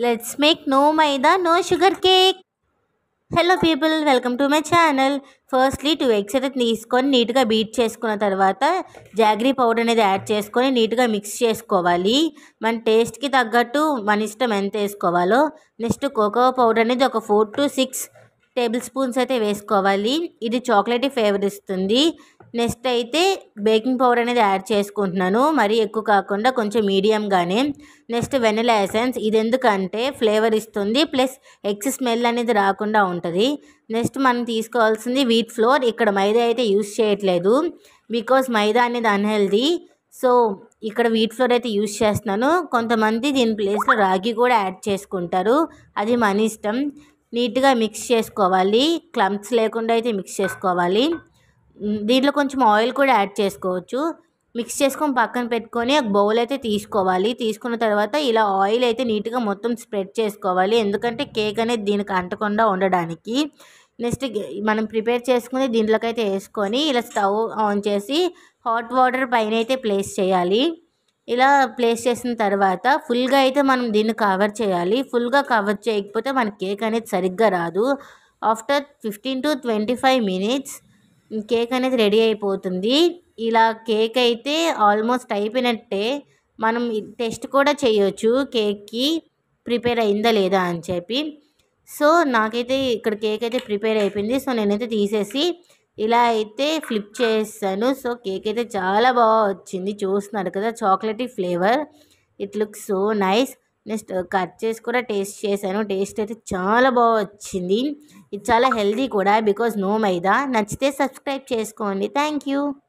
Let's make no maida, no sugar cake. Hello people, welcome to my channel. Firstly 2 eggs అయితే తీసుకొని నీట్గా beat చేసుకున్న తర్వాత jaggery powder అనేది యాడ్ చేసుకొని నీట్గా మిక్స్ చేసుకోవాలి. మన టేస్ట్కి తగ్గట్టు మన ఇష్టం ఎంత వేసుకోవాలో. నెక్స్ట్ కోకో పౌడర్ అనేది ఒక 4 to 6 టేబుల్ స్పూన్స్ అయితే వేసుకోవాలి. ఇది చాక్లెటీ ఫ్లేవర్ ఇస్తుంది. నెక్స్ట్ అయితే బేకింగ్ పౌడర్ అనేది యాడ్ చేసుకుంటున్నాను, మరీ ఎక్కువ కాకుండా కొంచెం మీడియంగానే. నెక్స్ట్ వెనిలా ఎసెన్స్, ఇది ఎందుకంటే ఫ్లేవర్ ఇస్తుంది, ప్లస్ ఎగ్స్ స్మెల్ అనేది రాకుండా ఉంటుంది. నెక్స్ట్ మనం తీసుకోవాల్సింది వీట్ ఫ్లోర్. ఇక్కడ మైదా అయితే యూస్ చేయట్లేదు, బికాస్ మైదా అనేది అన్హెల్దీ. సో ఇక్కడ వీట్ ఫ్లోర్ అయితే యూస్ చేస్తున్నాను. కొంతమంది దీని ప్లేస్లో రాగి కూడా యాడ్ చేసుకుంటారు, అది మన ఇష్టం. నీట్గా మిక్స్ చేసుకోవాలి, క్లమ్స్ లేకుండా అయితే మిక్స్ చేసుకోవాలి. దీంట్లో కొంచెం ఆయిల్ కూడా యాడ్ చేసుకోవచ్చు. మిక్స్ చేసుకొని పక్కన పెట్టుకొని ఒక బౌల్ అయితే తీసుకోవాలి. తీసుకున్న తర్వాత ఇలా ఆయిల్ అయితే నీట్గా మొత్తం స్ప్రెడ్ చేసుకోవాలి, ఎందుకంటే కేక్ అనేది దీనికి అంటకుండా ఉండడానికి. నెక్స్ట్ మనం ప్రిపేర్ చేసుకుని దీంట్లోకి అయితే వేసుకొని ఇలా స్టవ్ ఆన్ చేసి హాట్ వాటర్ పైన అయితే ప్లేస్ చేయాలి. ఇలా ప్లేస్ చేసిన తర్వాత ఫుల్గా అయితే మనం దీన్ని కవర్ చేయాలి. ఫుల్గా కవర్ చేయకపోతే మన కేక్ అనేది సరిగ్గా రాదు. ఆఫ్టర్ 15 to 25 minutes కేక్ అనేది రెడీ అయిపోతుంది. ఇలా కేక్ అయితే ఆల్మోస్ట్ అయిపోయినట్టే. మనం టెస్ట్ కూడా చేయొచ్చు కేక్కి ప్రిపేర్ అయిందా లేదా అని చెప్పి. సో నాకైతే ఇక్కడ కేక్ అయితే ప్రిపేర్ అయిపోయింది. సో నేనైతే తీసేసి ఇలా అయితే ఫ్లిప్ చేస్తాను. సో కేక్ అయితే చాలా బాగా వచ్చింది, చూస్తున్నారు కదా, chocolatey flavour. It looks so nice. Next cut చేసి కూడా టేస్ట్ చేశాను, టేస్ట్ అయితే చాలా బాగా వచ్చింది. ఇది చాలా హెల్దీ కూడా, బికాజ్ నో మైదా. నచ్చితే సబ్స్క్రైబ్ చేసుకోండి. Thank you.